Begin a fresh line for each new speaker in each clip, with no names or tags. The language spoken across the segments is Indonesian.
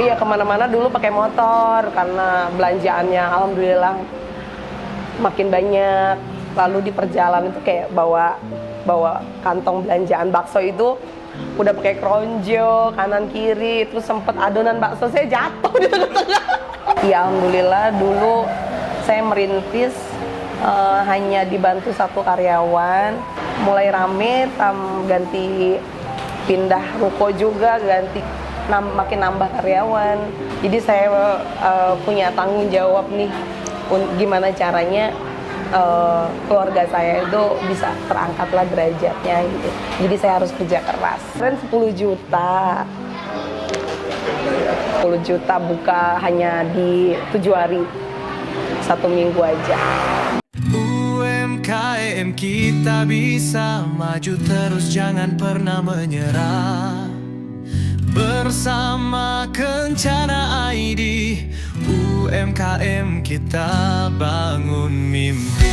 Iya, kemana-mana dulu pakai motor karena belanjaannya alhamdulillah makin banyak. Lalu di perjalanan itu kayak bawa kantong belanjaan bakso itu udah pakai kronjo kanan kiri, terus sempet adonan bakso saya jatuh di tengah-tengah. Ya alhamdulillah dulu saya merintis hanya dibantu satu karyawan, mulai rame, ganti pindah ruko juga, makin nambah karyawan. Jadi saya punya tanggung jawab nih, gimana caranya keluarga saya itu bisa terangkatlah derajatnya gitu. Jadi saya harus kerja keras. Keren 10 juta. 10 juta buka hanya di 7 hari. 1 minggu aja.
UMKM kita bisa maju terus, jangan pernah menyerah. Bersama Kencana ID, UMKM kita bangun mimpi.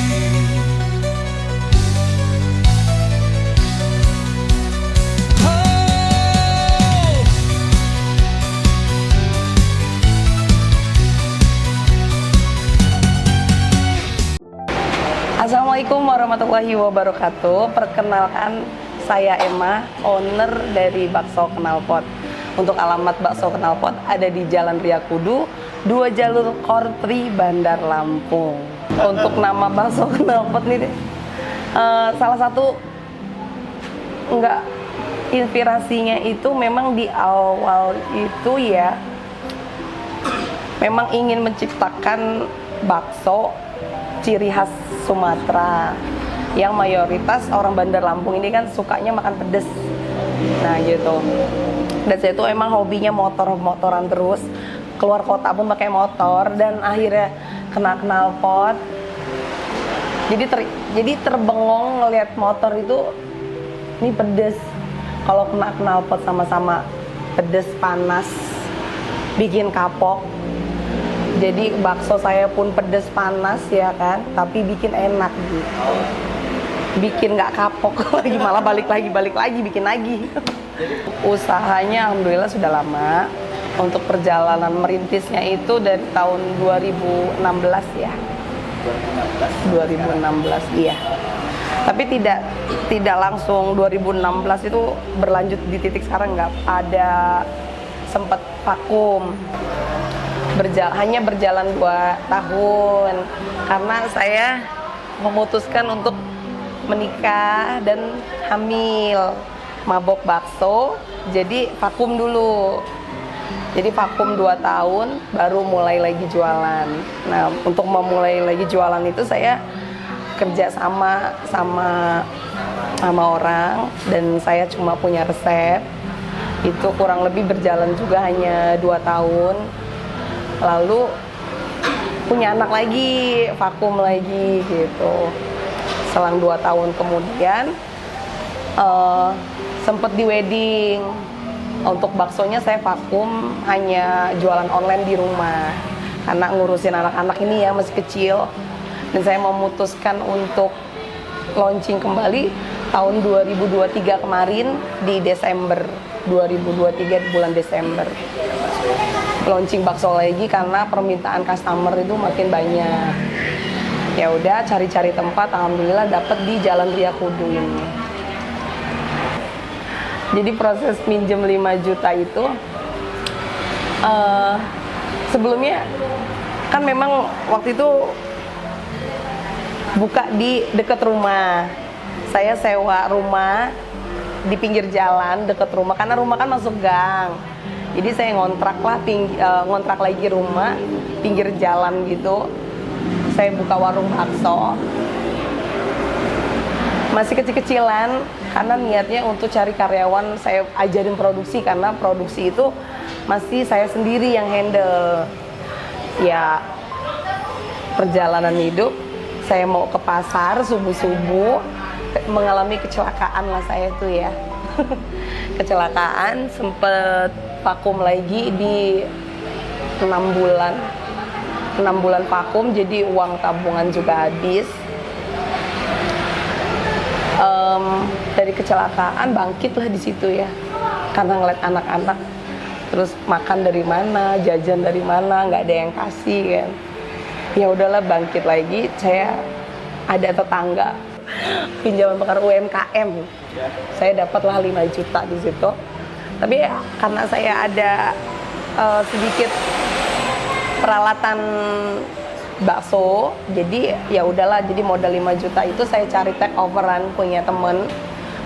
Assalamualaikum warahmatullahi wabarakatuh. Perkenalkan, saya Emma, owner dari Bakso Knalpot. Untuk alamat Bakso Knalpot ada di Jalan Ria Kudu, 2 jalur Kortri, Bandar Lampung. Untuk nama Bakso Knalpot nih, salah satu inspirasinya itu memang di awal itu ya, memang ingin menciptakan bakso ciri khas Sumatera yang mayoritas orang Bandar Lampung ini kan sukanya makan pedes. Nah gitu. Dan saya tuh emang hobinya motoran terus, keluar kota pun pakai motor, dan akhirnya kena knalpot. Jadi terbengong ngelihat motor itu ini pedes. Kalau kena knalpot sama-sama pedes, panas, bikin kapok. Jadi bakso saya pun pedes panas ya kan, tapi bikin enak gitu. Bikin nggak kapok lagi, malah balik lagi bikin lagi. Usahanya alhamdulillah sudah lama. Untuk perjalanan merintisnya itu dari tahun 2016 ya. 2016 iya. Tapi tidak langsung 2016 itu berlanjut di titik sekarang, nggak ada, sempat vakum. Hanya berjalan 2 tahun karena saya memutuskan untuk menikah dan hamil, mabok bakso, jadi vakum dulu. Jadi vakum 2 tahun baru mulai lagi jualan. Nah, untuk memulai lagi jualan itu saya kerja sama orang, dan saya cuma punya resep. Itu kurang lebih berjalan juga hanya 2 tahun. Lalu punya anak lagi, vakum lagi gitu. Selang 2 tahun kemudian sempet di wedding. Untuk baksonya saya vakum, hanya jualan online di rumah karena ngurusin anak-anak ini ya masih kecil. Dan saya memutuskan untuk launching kembali tahun 2023 kemarin di Desember 2023, di bulan Desember. Launching bakso lagi karena permintaan customer itu makin banyak. Ya udah cari-cari tempat, alhamdulillah dapat di Jalan Ria Kudu ini. Jadi proses minjem 5 juta itu sebelumnya kan memang waktu itu buka di dekat rumah. Saya sewa rumah di pinggir jalan dekat rumah karena rumah kan masuk gang. Jadi saya ngontrak lagi rumah pinggir jalan gitu. Saya buka warung bakso. Masih kecil-kecilan karena niatnya untuk cari karyawan, saya ajarin produksi karena produksi itu masih saya sendiri yang handle. Ya perjalanan hidup, saya mau ke pasar subuh-subuh, mengalami kecelakaan lah saya tuh ya. Kecelakaan, sempet vakum lagi di 6 bulan. 6 bulan vakum, jadi uang tabungan juga habis. Dari kecelakaan bangkit lah di situ ya, karena ngeliat anak-anak terus makan dari mana, jajan dari mana, nggak ada yang kasih kan. Ya udahlah, bangkit lagi. Saya ada tetangga pinjaman bakar UMKM, saya dapatlah 5 juta di situ. Tapi ya, karena saya ada sedikit peralatan bakso, jadi ya udahlah, jadi modal 5 juta itu saya cari take overan punya temen.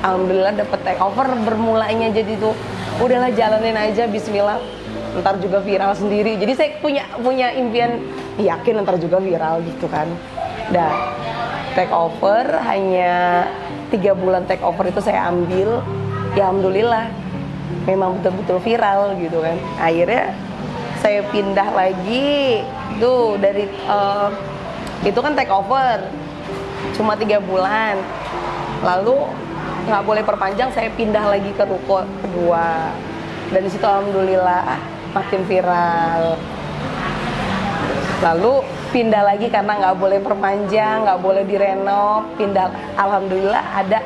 Alhamdulillah dapet take over, bermulanya jadi tuh udahlah jalanin aja, bismillah, ntar juga viral sendiri. Jadi saya punya impian, yakin ntar juga viral gitu kan. Dah take over, hanya 3 bulan take over itu saya ambil, ya alhamdulillah memang betul-betul viral gitu kan. Akhirnya saya pindah lagi tuh dari itu kan take over cuma 3 bulan, lalu nggak boleh perpanjang, saya pindah lagi ke ruko kedua, dan disitu alhamdulillah makin viral. Lalu pindah lagi karena nggak boleh perpanjang, nggak boleh direnov, pindah. Alhamdulillah ada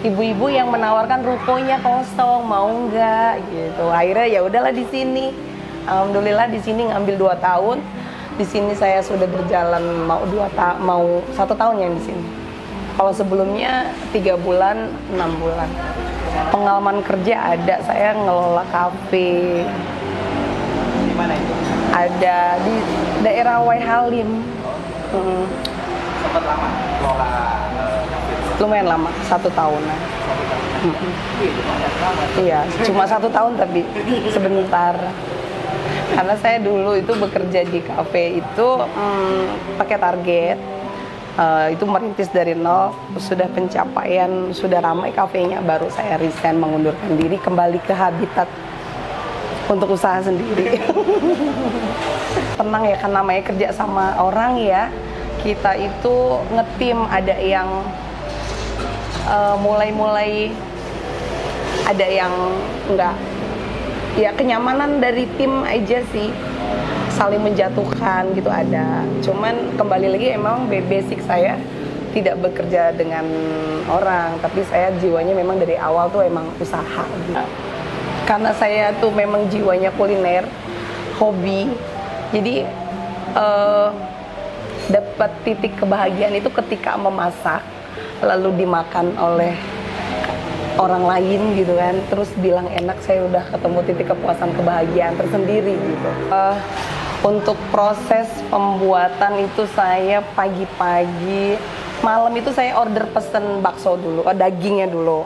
ibu-ibu yang menawarkan rukonya kosong, mau nggak gitu. Akhirnya ya udahlah di sini. Alhamdulillah di sini ngambil 2 tahun. Di sini saya sudah berjalan mau 1 tahun yang di sini. Kalau sebelumnya 3 bulan, 6 bulan. Pengalaman kerja ada, saya ngelola kafe.
Di mana itu?
Ada di daerah Wai Halim.
Sempat lama kelola kafe?
Lumayan lama, 1 tahunan. Iya, cuma 1 tahun tapi sebentar. Karena saya dulu itu bekerja di kafe itu pakai target. Itu merintis dari nol, sudah pencapaian, sudah ramai kafenya, baru saya resign, mengundurkan diri, kembali ke habitat untuk usaha sendiri. Tenang ya, kan namanya kerja sama orang ya, kita itu ngetim, ada yang mulai ada yang enggak, ya kenyamanan dari tim aja sih, saling menjatuhkan gitu ada. Cuman kembali lagi emang basic saya tidak bekerja dengan orang, tapi saya jiwanya memang dari awal tuh emang usaha gitu. Karena saya tuh memang jiwanya kuliner, hobi, jadi dapat titik kebahagiaan itu ketika memasak lalu dimakan oleh orang lain gitu kan, terus bilang enak, saya udah ketemu titik kepuasan kebahagiaan tersendiri gitu. Untuk proses pembuatan itu saya pagi-pagi, malam itu saya order pesen bakso dulu, dagingnya dulu.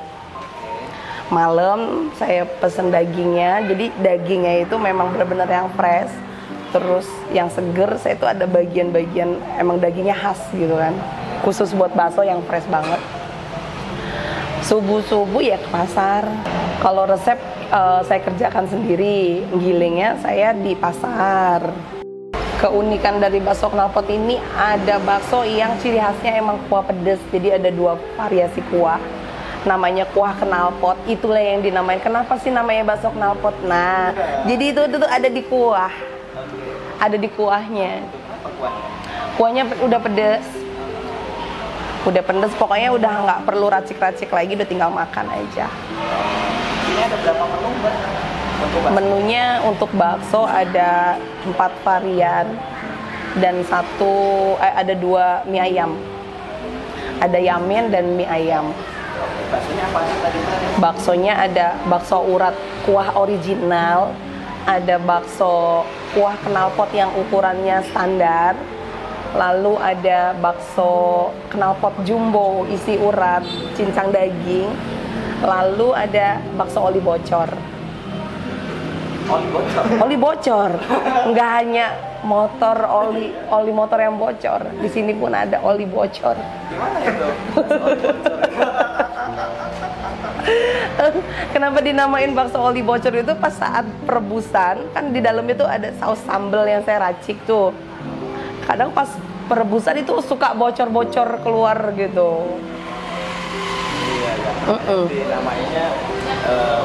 Malam saya pesen dagingnya, jadi dagingnya itu memang benar-benar yang fresh, terus yang seger. Saya itu ada bagian-bagian emang dagingnya khas gitu kan, khusus buat bakso yang fresh banget. Subuh-subuh ya ke pasar. Kalau resep saya kerjakan sendiri, gilingnya saya di pasar. Keunikan dari bakso knalpot ini, ada bakso yang ciri khasnya emang kuah pedas. Jadi ada 2 variasi kuah. Namanya kuah knalpot, itulah yang dinamain. Kenapa sih namanya bakso knalpot? Nah, jadi itu ada di kuah. Ada di kuahnya. Kuahnya udah pedas. Udah pedas, pokoknya udah nggak perlu racik-racik lagi, udah tinggal makan aja.
Ini ada berapa menu, Mbak?
Menunya untuk bakso ada 4 varian dan ada 2 mie ayam. Ada yamin dan mie ayam.
Baksonya apa sih tadi?
Baksonya ada bakso urat kuah original, ada bakso kuah knalpot yang ukurannya standar, lalu ada bakso knalpot jumbo isi urat cincang daging, lalu ada bakso oli bocor.
Oli bocor?
Oli bocor, nggak hanya motor oli motor yang bocor, di sini pun ada oli bocor.
Gimana itu?
Kenapa dinamain bakso oli bocor itu, pas saat perebusan kan di dalamnya tuh ada saus sambal yang saya racik tuh. Kadang pas perebusan itu suka bocor-bocor keluar gitu.
Iya, dinamainya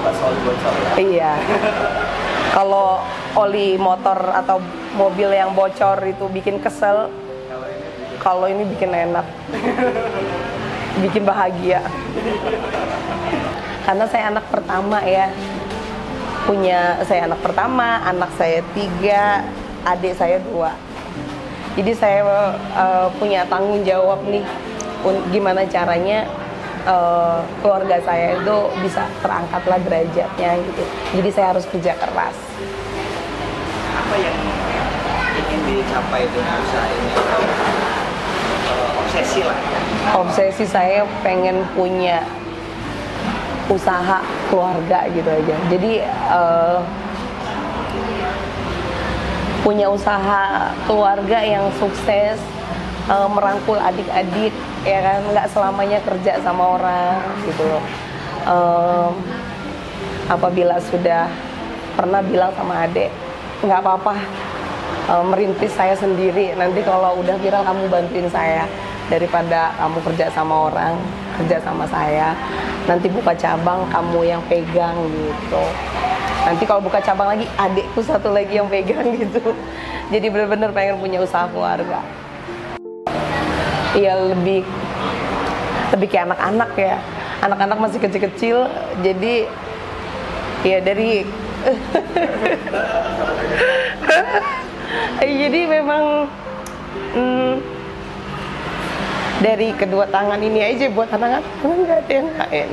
bakso oli bocor ya?
Iya. Kalau oli motor atau mobil yang bocor itu bikin kesel, kalau ini bikin enak, bikin bahagia. Karena saya anak pertama ya, Saya anak pertama, anak saya 3, adik saya 2. Jadi saya punya tanggung jawab nih, gimana caranya keluarga saya itu bisa terangkatlah derajatnya gitu. Jadi saya harus kerja keras.
Apa yang ingin dicapai dengan usaha ini? Obsesi lah ya.
Obsesi saya pengen punya usaha keluarga gitu aja. Jadi punya usaha keluarga yang sukses, merangkul adik-adik, ya kan, nggak selamanya kerja sama orang gitu loh. Apabila sudah pernah bilang sama adik, nggak apa-apa, merintis saya sendiri, nanti kalau udah viral kamu bantuin saya, daripada kamu kerja sama orang, kerja sama saya, nanti buka cabang kamu yang pegang gitu. Nanti kalau buka cabang lagi, adikku satu lagi yang pegang gitu. Jadi bener-bener pengen punya usaha keluarga. Iya, lebih kayak anak-anak ya. Anak-anak masih kecil-kecil, jadi ya dari jadi memang dari kedua tangan ini aja buat anak-anak, nggak ada yang lain.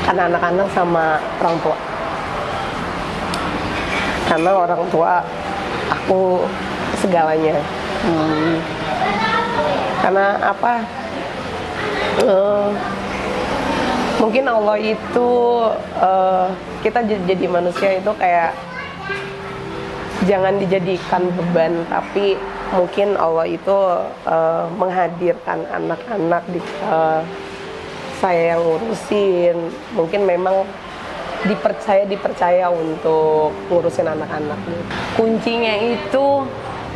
Karena anak-anak sama orang tua. Karena orang tua aku segalanya. Karena apa? Mungkin Allah itu kita jadi manusia itu kayak jangan dijadikan beban, tapi mungkin Allah itu menghadirkan anak-anak di saya yang ngurusin. Mungkin memang dipercaya untuk ngurusin anak-anak. Kuncinya itu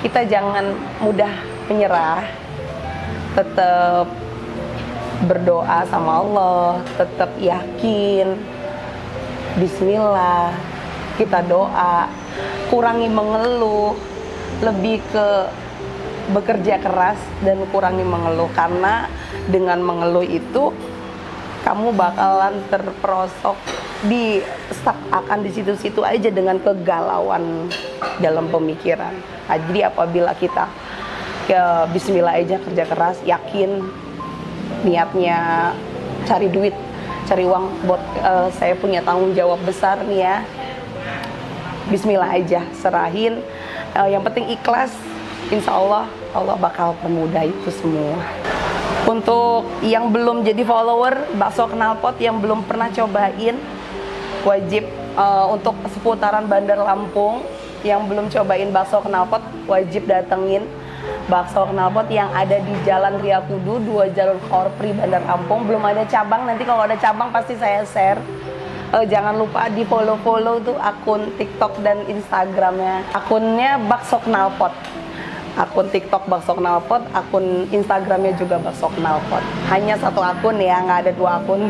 kita jangan mudah menyerah, tetap berdoa sama Allah, tetap yakin, bismillah, kita doa, kurangi mengeluh, lebih ke bekerja keras dan kurangi mengeluh. Karena dengan mengeluh itu kamu bakalan terperosok akan di situ-situ aja dengan kegalauan dalam pemikiran. Nah, jadi apabila kita ya bismillah aja, kerja keras, yakin niatnya cari duit, cari uang buat saya punya tanggung jawab besar nih ya, bismillah aja, serahin, yang penting ikhlas, insya Allah Allah bakal permudah itu semua. Untuk yang belum jadi follower bakso knalpot, yang belum pernah cobain, wajib untuk seputaran Bandar Lampung yang belum cobain bakso knalpot wajib datengin bakso knalpot yang ada di Jalan Riyakudu 2 Jalur Korpri Bandar Lampung. Belum ada cabang, nanti kalau ada cabang pasti saya share. Jangan lupa di follow tuh akun TikTok dan Instagramnya. Akunnya bakso knalpot, akun TikTok bakso knalpot, akun Instagramnya juga bakso knalpot. Hanya satu akun ya, nggak ada 2 akun.